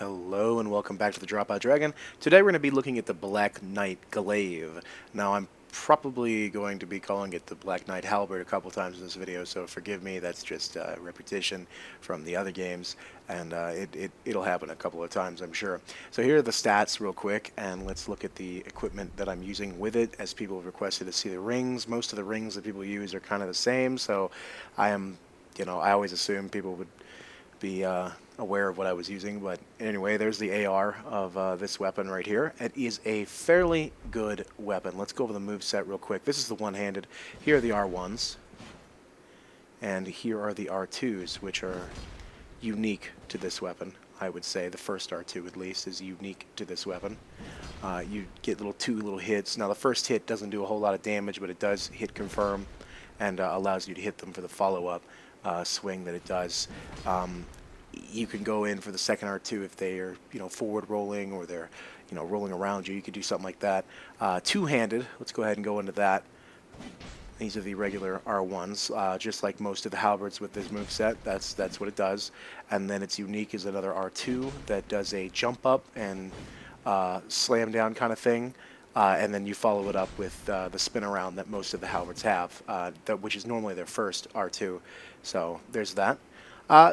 Hello and welcome back to the DropOutDragon. Today we're going to be looking at the Black Knight Glaive. Now I'm probably going to be calling it the Black Knight Halberd a couple times in this video, so forgive me, that's just repetition from the other games, and it'll happen a couple of times, I'm sure. So here are the stats real quick, and let's look at the equipment that I'm using with it, as people have requested to see the rings. Most of the rings that people use are kind of the same, so I always assume people would be aware of what I was using, but anyway, there's the AR of this weapon right here. It is a fairly good weapon. Let's go over the moveset real quick. This is the one-handed. Here are the R1s, and here are the R2s, which are unique to this weapon. I would say the first R2 at least is unique to this weapon. You get two little hits. Now the first hit doesn't do a whole lot of damage, but it does hit confirm and allows you to hit them for the follow-up swing that it does. You can go in for the second R2 if they are, forward rolling or they're, rolling around you. You could do something like that. Two-handed. Let's go ahead and go into that. These are the regular R1s, just like most of the halberds with this moveset. That's what it does. And then it's unique as another R2 that does a jump up and slam down kind of thing. And then you follow it up with the spin around that most of the halberds have, which is normally their first R2. So there's that.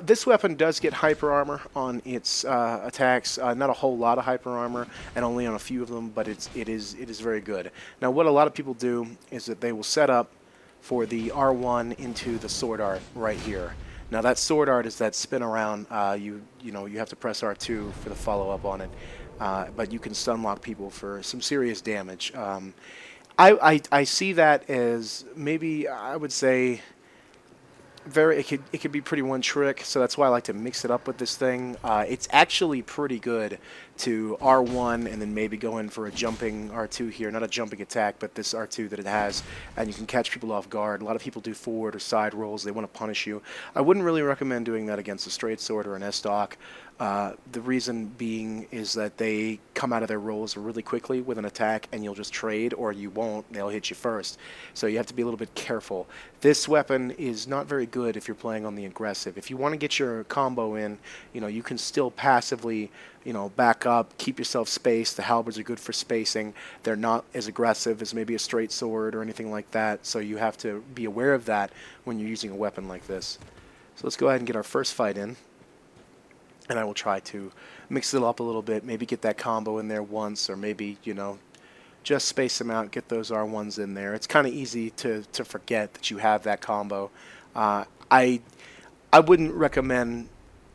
This weapon does get hyper armor on its attacks. Not a whole lot of hyper armor, and only on a few of them, but it is very good. Now, what a lot of people do is that they will set up for the R1 into the sword art right here. Now, that sword art is that spin around. You have to press R2 for the follow up on it, but you can stun lock people for some serious damage. I see that as maybe I would say. It could be pretty one trick, so that's why I like to mix it up with this thing. It's actually pretty good to R1 and then maybe go in for a jumping R2 here, not a jumping attack, but this R2 that it has, and you can catch people off guard. A lot of people do forward or side rolls. They want to punish you. I wouldn't really recommend doing that against a straight sword or an S-stock. The reason being is that they come out of their rolls really quickly with an attack, and you'll just trade, or you won't. They'll hit you first. So you have to be a little bit careful. This weapon is not very good if you're playing on the aggressive. If you want to get your combo in, you can still passively, back up, keep yourself spaced. The halberds are good for spacing. They're not as aggressive as maybe a straight sword or anything like that. So you have to be aware of that when you're using a weapon like this. So let's go ahead and get our first fight in. And I will try to mix it up a little bit, maybe get that combo in there once, or maybe, just space them out, get those R1s in there. It's kind of easy to forget that you have that combo. I wouldn't recommend,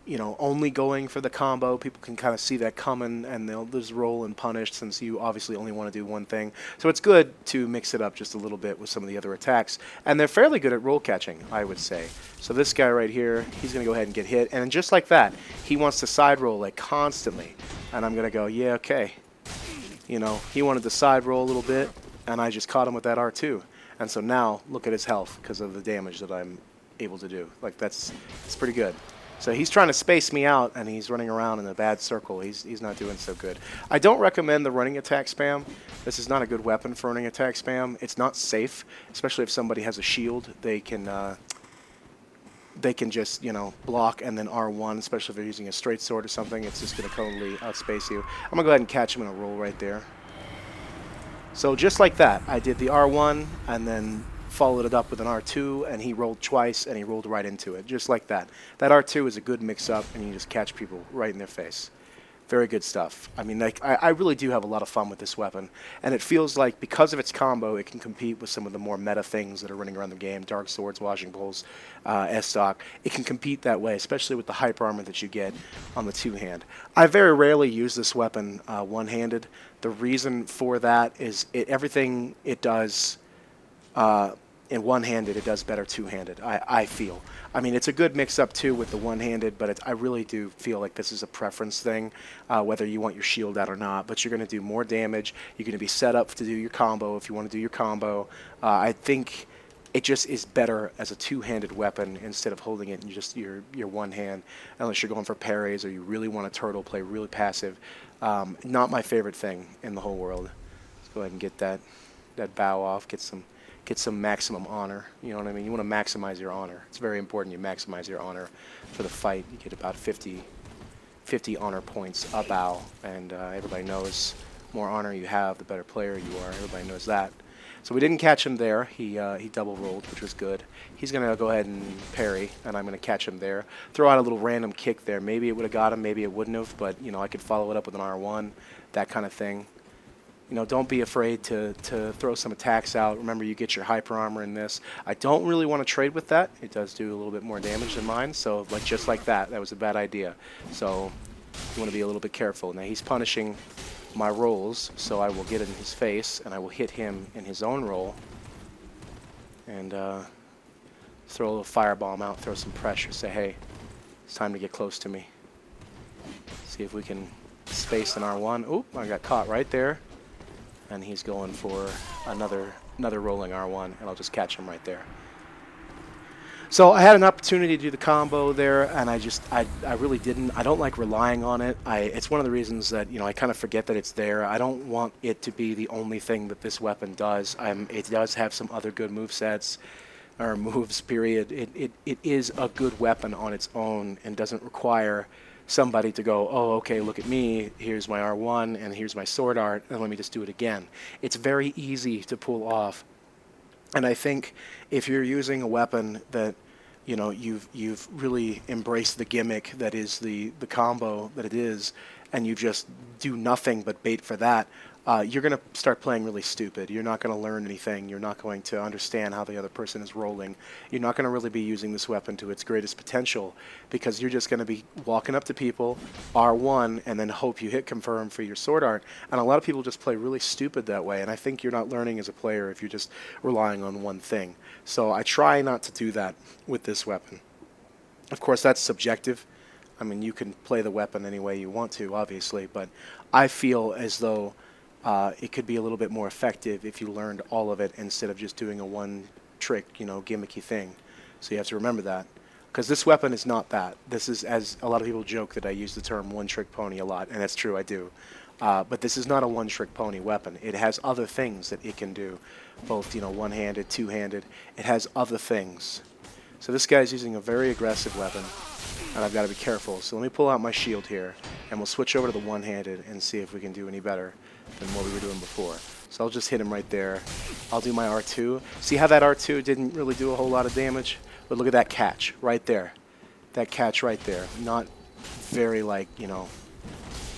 only going for the combo. People can kind of see that coming, and they'll just roll and punish since you obviously only want to do one thing. So it's good to mix it up just a little bit with some of the other attacks. And they're fairly good at roll catching, I would say. So this guy right here, he's going to go ahead and get hit. And just like that, he wants to side roll like constantly. And I'm going to go, yeah, okay. He wanted to side roll a little bit, and I just caught him with that R2. And so now, look at his health because of the damage that I'm able to do. Like, it's pretty good. So he's trying to space me out, and he's running around in a bad circle. He's not doing so good. I don't recommend the running attack spam. This is not a good weapon for running attack spam. It's not safe, especially if somebody has a shield. They can just, block and then R1, especially if they're using a straight sword or something. It's just going to totally outspace you. I'm going to go ahead and catch him in a roll right there. So just like that, I did the R1 and then followed it up with an R2, and he rolled twice, and he rolled right into it, just like that. That R2 is a good mix-up, and you just catch people right in their face. Very good stuff. I mean, I really do have a lot of fun with this weapon, and it feels like because of its combo, it can compete with some of the more meta things that are running around the game, dark swords, washing poles, S-stock. It can compete that way, especially with the hyper armor that you get on the two-hand. I very rarely use this weapon one-handed. The reason for that is everything it does in one-handed, it does better two-handed, I feel. I mean, it's a good mix-up, too, with the one-handed, but I really do feel like this is a preference thing, whether you want your shield out or not. But you're going to do more damage. You're going to be set up to do your combo if you want to do your combo. I think it just is better as a two-handed weapon instead of holding it in just your one hand, unless you're going for parries or you really want to turtle play really passive. Not my favorite thing in the whole world. Let's go ahead and get that bow off, get some maximum honor. You know what I mean? You want to maximize your honor. It's very important you maximize your honor for the fight. You get about 50 50 honor points a bow, and everybody knows more honor you have, the better player you are. Everybody knows that. So we didn't catch him there. He double rolled, which was good. He's going to go ahead and parry, and I'm going to catch him there. Throw out a little random kick there. Maybe it would have got him, maybe it wouldn't have, but, you know, I could follow it up with an R1, that kind of thing. You know, don't be afraid to throw some attacks out. Remember, you get your hyper armor in this. I don't really want to trade with that. It does do a little bit more damage than mine, so like just like that was a bad idea. So you want to be a little bit careful. Now he's punishing my rolls, so I will get in his face, and I will hit him in his own roll. And throw a little firebomb out, throw some pressure, say, hey, it's time to get close to me. See if we can space an R1. Oop, I got caught right there. And he's going for another rolling R1, and I'll just catch him right there. So I had an opportunity to do the combo there, and I really didn't. I don't like relying on it. It's one of the reasons that, you know, I kind of forget that it's there. I don't want it to be the only thing that this weapon does. It does have some other good movesets, or moves, period. It is a good weapon on its own and doesn't require somebody to go, oh, okay, look at me, here's my R1, and here's my sword art, and let me just do it again. It's very easy to pull off. And I think if you're using a weapon that, you know, you've really embraced the gimmick that is the combo that it is, and you just do nothing but bait for that, you're going to start playing really stupid. You're not going to learn anything. You're not going to understand how the other person is rolling. You're not going to really be using this weapon to its greatest potential, because you're just going to be walking up to people, R1, and then hope you hit confirm for your sword art. And a lot of people just play really stupid that way, and I think you're not learning as a player if you're just relying on one thing. So I try not to do that with this weapon. Of course, that's subjective. I mean, you can play the weapon any way you want to, obviously, but I feel as though it could be a little bit more effective if you learned all of it instead of just doing a one-trick, you know, gimmicky thing. So you have to remember that, because this weapon is not that. This is, as a lot of people joke that I use the term one-trick pony a lot, and that's true, I do. But this is not a one-trick pony weapon. It has other things that it can do, both, you know, one-handed, two-handed. It has other things. So this guy's using a very aggressive weapon, and I've got to be careful. So let me pull out my shield here, and we'll switch over to the one-handed and see if we can do any better than what we were doing before. So I'll just hit him right there. I'll do my R2. See how that R2 didn't really do a whole lot of damage? But look at that catch right there. That catch right there. Not very, like, you know,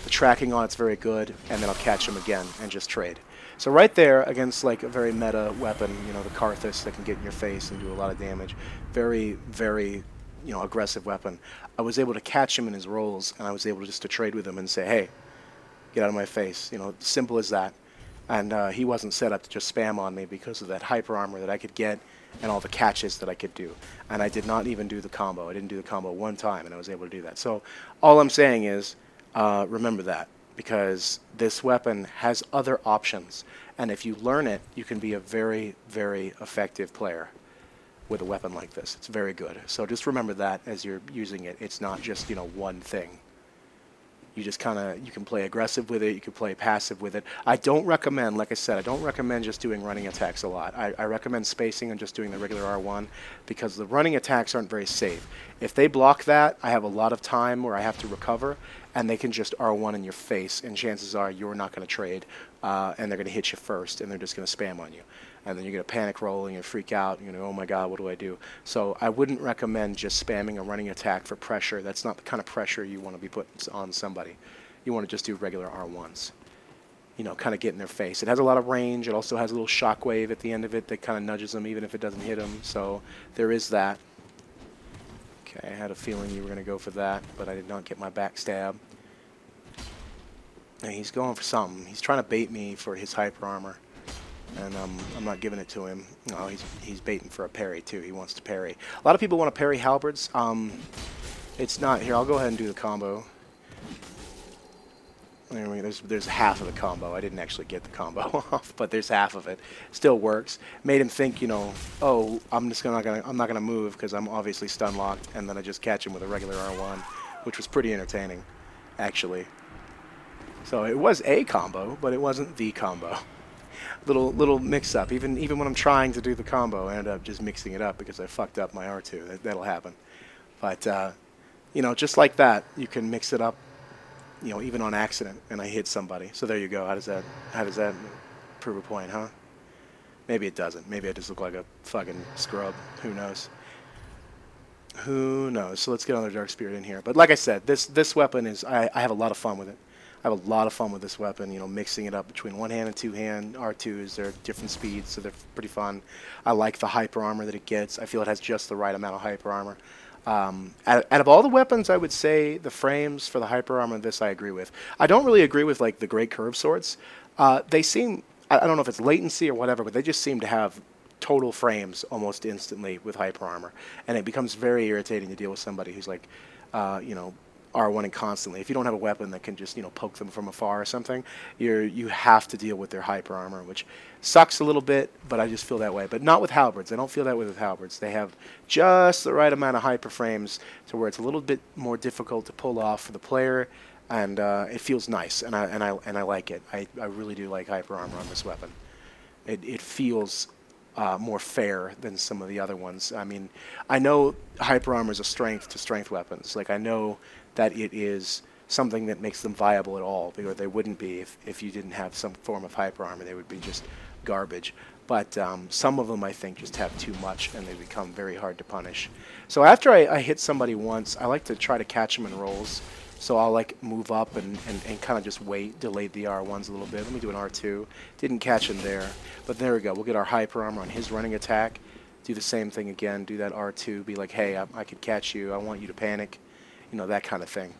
the tracking on it's very good, and then I'll catch him again and just trade. So right there against like a very meta weapon, you know, the Karthus that can get in your face and do a lot of damage. Very, very, you know, aggressive weapon. I was able to catch him in his rolls, and I was able just to trade with him and say, hey, get out of my face. You know, simple as that. And he wasn't set up to just spam on me because of that hyper armor that I could get and all the catches that I could do. And I did not even do the combo. I didn't do the combo one time, and I was able to do that. So all I'm saying is remember that, because this weapon has other options. And if you learn it, you can be a very, very effective player with a weapon like this. It's very good. So just remember that as you're using it. It's not just, you know, one thing. You just kind of, you can play aggressive with it, you can play passive with it. I don't recommend, like I said, I don't recommend just doing running attacks a lot. I recommend spacing and just doing the regular R1, because the running attacks aren't very safe. If they block that, I have a lot of time where I have to recover, and they can just R1 in your face, and chances are you're not going to trade, and they're going to hit you first, and they're just going to spam on you. And then you're going to panic roll, and you're going to freak out, and you're going to, oh my god, what do I do? So I wouldn't recommend just spamming a running attack for pressure. That's not the kind of pressure you want to be putting on somebody. You want to just do regular R1s. You know, kind of get in their face. It has a lot of range. It also has a little shockwave at the end of it that kind of nudges them even if it doesn't hit them. So there is that. Okay, I had a feeling you were going to go for that, but I did not get my backstab. And he's going for something. He's trying to bait me for his hyper armor. And I'm not giving it to him. No, he's baiting for a parry too. He wants to parry. A lot of people want to parry halberds. It's not here. I'll go ahead and do the combo. Anyway, there's half of the combo. I didn't actually get the combo off, but there's half of it. Still works. Made him think, you know, oh, I'm not gonna move because I'm obviously stun locked, and then I just catch him with a regular R1, which was pretty entertaining, actually. So it was a combo, but it wasn't the combo. Little mix-up. Even when I'm trying to do the combo, I end up just mixing it up because I fucked up my R2. That'll happen. But you know, just like that, you can mix it up you know, even on accident, and I hit somebody. So there you go. How does that prove a point, huh? Maybe it doesn't. Maybe I just look like a fucking scrub. Who knows? Who knows? So let's get another Dark Spirit in here. But like I said, this weapon is, I have a lot of fun with it. I have a lot of fun with this weapon, you know, mixing it up between one hand and two hand R2s. They're different speeds, so they're pretty fun. I like the hyper armor that it gets. I feel it has just the right amount of hyper armor. Out of all the weapons, I would say the frames for the hyper armor, this I agree with. I don't really agree with like the great curve swords. They seem, I don't know if it's latency or whatever, but they just seem to have total frames almost instantly with hyper armor, and it becomes very irritating to deal with somebody who's like, you know, R1ing constantly. If you don't have a weapon that can just, you know, poke them from afar or something, you have to deal with their hyper armor, which sucks a little bit, but I just feel that way. But not with halberds. I don't feel that way with halberds. They have just the right amount of hyper frames to where it's a little bit more difficult to pull off for the player, and it feels nice, and I like it. I really do like hyper armor on this weapon. It feels more fair than some of the other ones. I mean, I know hyper armor is a strength to strength weapons. Like, I know that it is something that makes them viable at all, because they wouldn't be if you didn't have some form of hyper armor. They would be just garbage. But some of them, I think, just have too much, and they become very hard to punish. So after I hit somebody once, I like to try to catch them in rolls. So I'll like move up and kind of just wait, delay the R1s a little bit. Let me do an R2. Didn't catch him there, but there we go. We'll get our hyper armor on his running attack. Do the same thing again. Do that R2. Be like, hey, I could catch you. I want you to panic. You know, that kind of thing.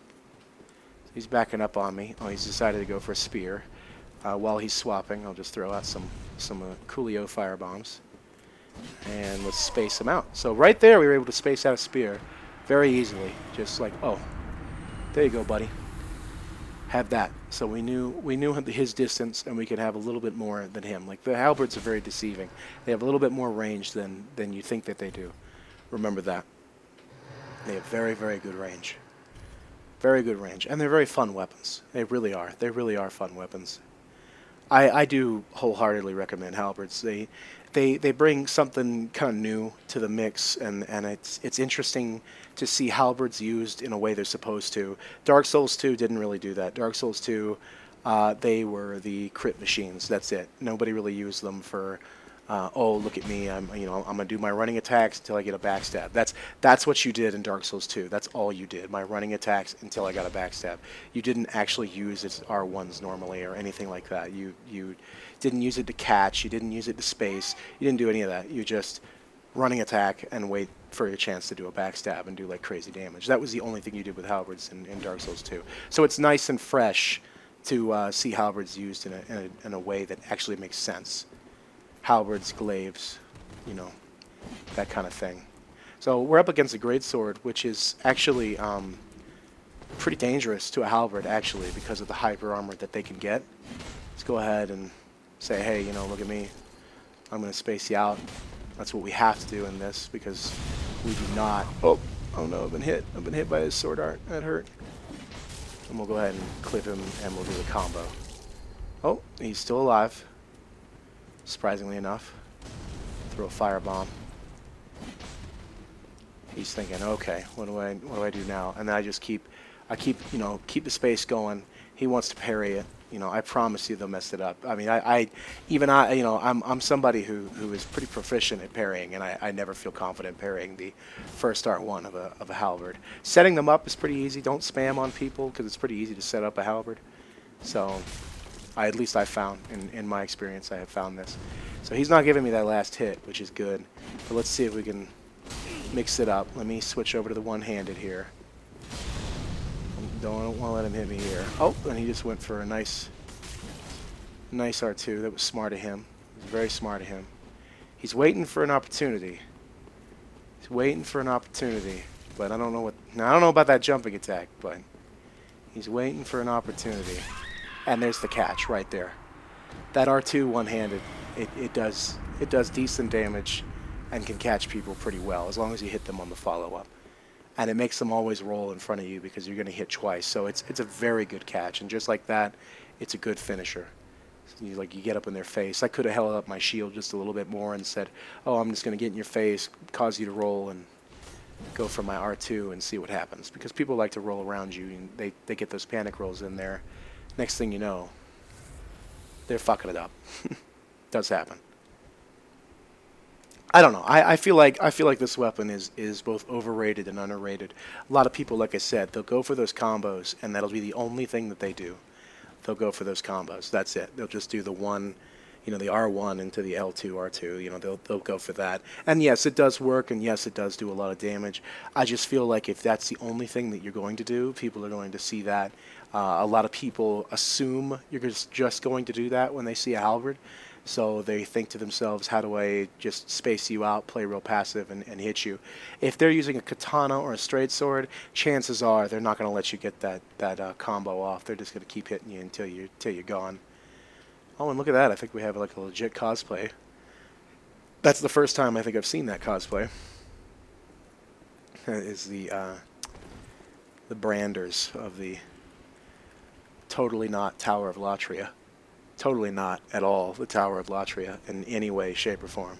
He's backing up on me. Oh, he's decided to go for a spear. While he's swapping, I'll just throw out some Coolio firebombs. And let's space him out. So right there, we were able to space out a spear very easily. Just like, oh, there you go, buddy. Have that. So we knew his distance, and we could have a little bit more than him. Like, the halberds are very deceiving. They have a little bit more range than you think that they do. Remember that. They have very, very good range. Very good range. And they're very fun weapons. They really are. They really are fun weapons. I do wholeheartedly recommend halberds. They bring something kind of new to the mix, and it's interesting to see halberds used in a way they're supposed to. Dark Souls 2 didn't really do that. Dark Souls 2, they were the crit machines. That's it. Nobody really used them for, oh, look at me. I'm gonna do my running attacks until I get a backstab. That's what you did in Dark Souls 2. That's all you did. My running attacks until I got a backstab. You didn't actually use its R1s normally or anything like that. You didn't use it to catch. You didn't use it to space. You didn't do any of that. You just running attack and wait for your chance to do a backstab and do like crazy damage. That was the only thing you did with halberds in Dark Souls 2. So it's nice and fresh to see halberds used in a way that actually makes sense. Halberds, glaives, you know, that kind of thing. So we're up against a greatsword, which is actually pretty dangerous to a halberd, actually, because of the hyper armor that they can get. Let's go ahead and say, hey, you know, look at me. I'm going to space you out. That's what we have to do in this, because we do not... Oh no, I've been hit. I've been hit by his sword art. That hurt. And we'll go ahead and clip him, and we'll do the combo. Oh, he's still alive. Surprisingly enough. Throw a firebomb. He's thinking, okay, what do I do now? And then I keep the space going. He wants to parry it. You know, I promise you they'll mess it up. I mean, I'm somebody who is pretty proficient at parrying, and I never feel confident parrying the first R1 of a halberd. Setting them up is pretty easy. Don't spam on people, because it's pretty easy to set up a halberd. So, at least I found, in my experience, I have found this. So he's not giving me that last hit, which is good. But let's see if we can mix it up. Let me switch over to the one-handed here. Don't want to let him hit me here. Oh, and he just went for a nice R2. That was smart of him. It was very smart of him. He's waiting for an opportunity. He's waiting for an opportunity. But I don't know about that jumping attack, but he's waiting for an opportunity. And there's the catch right there. That R2 one-handed, it does decent damage and can catch people pretty well, as long as you hit them on the follow-up. And it makes them always roll in front of you, because you're going to hit twice. So it's a very good catch, and just like that, it's a good finisher. So you get up in their face. I could have held up my shield just a little bit more and said, oh, I'm just going to get in your face, cause you to roll, and go for my R2 and see what happens, because people like to roll around you, and they get those panic rolls in there. Next thing you know, they're fucking it up. Does happen. I don't know. I feel like this weapon is both overrated and underrated. A lot of people, like I said, they'll go for those combos, and that'll be the only thing that they do. They'll go for those combos. That's it. They'll just do the one, the R1 into the L2, R2. They'll go for that. And yes, it does work, and yes, it does do a lot of damage. I just feel like if that's the only thing that you're going to do, people are going to see that. A lot of people assume you're just going to do that when they see a halberd. So they think to themselves, how do I just space you out, play real passive, and hit you? If they're using a katana or a straight sword, chances are they're not going to let you get that combo off. They're just going to keep hitting you until you're gone. Oh, and look at that. I think we have like a legit cosplay. That's the first time I think I've seen that cosplay. That is the branders of the totally not Tower of Latria. Totally not at all the Tower of Latria in any way, shape, or form.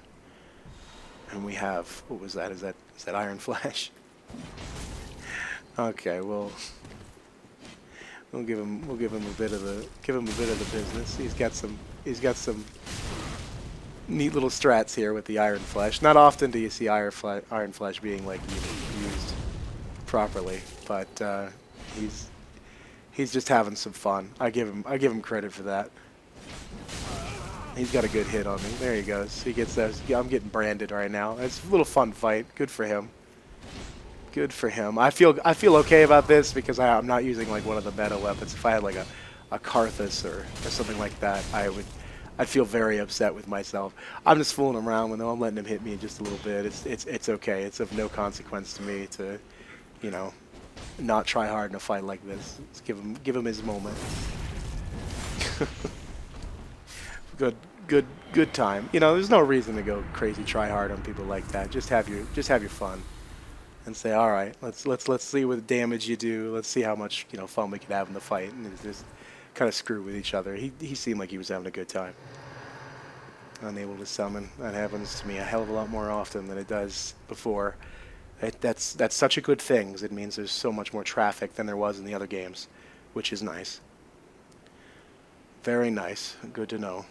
And we have, what was that? Is that Iron Flash? Okay, we'll give him a bit of the business. He's got some neat little strats here with the Iron Flash. Not often do you see Iron Flash being like used properly, but he's just having some fun. I give him credit for that. He's got a good hit on me. There he goes. He gets those. Yeah, I'm getting branded right now. It's a little fun fight. Good for him. Good for him. I feel okay about this because I'm not using like one of the meta weapons. If I had like a Karthus or something like that, I'd feel very upset with myself. I'm just fooling around with him. I'm letting him hit me just a little bit. It's okay. It's of no consequence to me to, not try hard in a fight like this. Let's give him his moment. Good time. There's no reason to go crazy try hard on people like that. Just have your fun, and say, all right, let's see what damage you do. Let's see how much fun we can have in the fight, and just kind of screw with each other. He seemed like he was having a good time. Unable to summon. That happens to me a hell of a lot more often than it does before. That's such a good thing, because it means there's so much more traffic than there was in the other games, which is nice. Very nice. Good to know.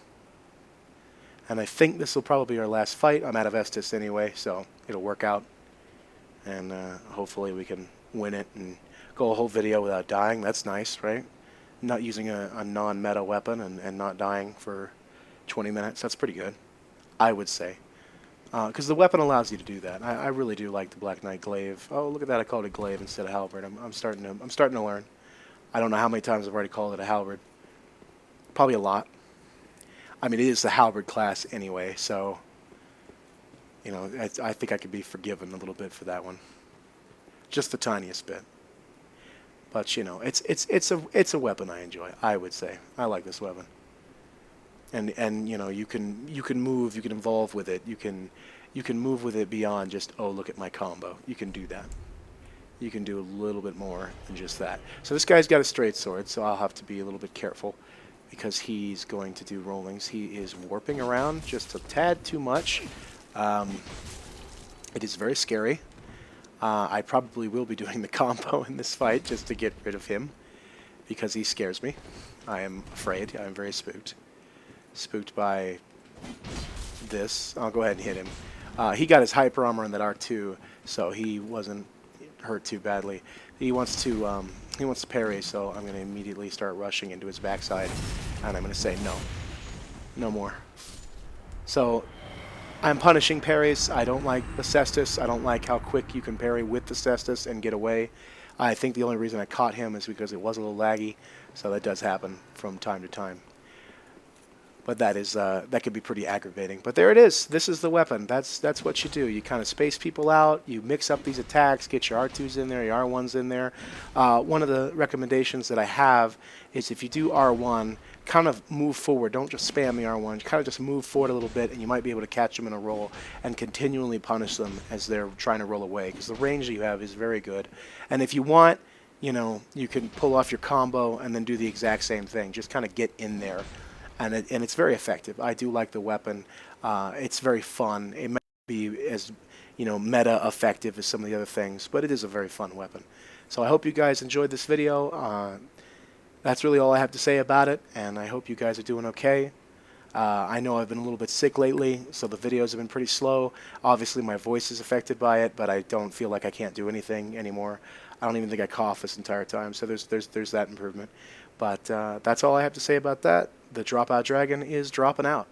And I think this will probably be our last fight. I'm out of Estus anyway, so it'll work out. And hopefully we can win it and go a whole video without dying. That's nice, right? Not using a non-meta weapon and not dying for 20 minutes. That's pretty good, I would say. Because the weapon allows you to do that. I really do like the Black Knight Glaive. Oh, look at that. I called it Glaive instead of halberd. I'm starting to learn. I don't know how many times I've already called it a halberd. Probably a lot. I mean, it is the halberd class anyway, so I think I could be forgiven a little bit for that one, just the tiniest bit. But it's a weapon I enjoy. I would say I like this weapon, and you can move, you can evolve with it, you can move with it beyond just, oh, look at my combo. You can do that. You can do a little bit more than just that. So this guy's got a straight sword, so I'll have to be a little bit careful, because he's going to do rollings. He is warping around just a tad too much. It is very scary. I probably will be doing the combo in this fight just to get rid of him, because he scares me. I am afraid. I am very spooked. Spooked by this. I'll go ahead and hit him. He got his hyper armor on that R2, so he wasn't hurt too badly. He wants to parry, so I'm going to immediately start rushing into his backside, and I'm going to say no. No more. So I'm punishing parries. I don't like the Cestus. I don't like how quick you can parry with the Cestus and get away. I think the only reason I caught him is because it was a little laggy, so that does happen from time to time. But that could be pretty aggravating. But there it is. This is the weapon. That's what you do. You kind of space people out. You mix up these attacks. Get your R2s in there, your R1s in there. One of the recommendations that I have is, if you do R1, kind of move forward. Don't just spam the R1. Kind of just move forward a little bit, and you might be able to catch them in a roll and continually punish them as they're trying to roll away, because the range that you have is very good. And if you want, you can pull off your combo and then do the exact same thing. Just kind of get in there. And it's very effective. I do like the weapon. It's very fun. It might be as meta effective as some of the other things, but it is a very fun weapon. So I hope you guys enjoyed this video. That's really all I have to say about it, and I hope you guys are doing okay. I know I've been a little bit sick lately, so the videos have been pretty slow. Obviously, my voice is affected by it, but I don't feel like I can't do anything anymore. I don't even think I cough this entire time, so there's that improvement. But that's all I have to say about that. The Dropout Dragon is dropping out.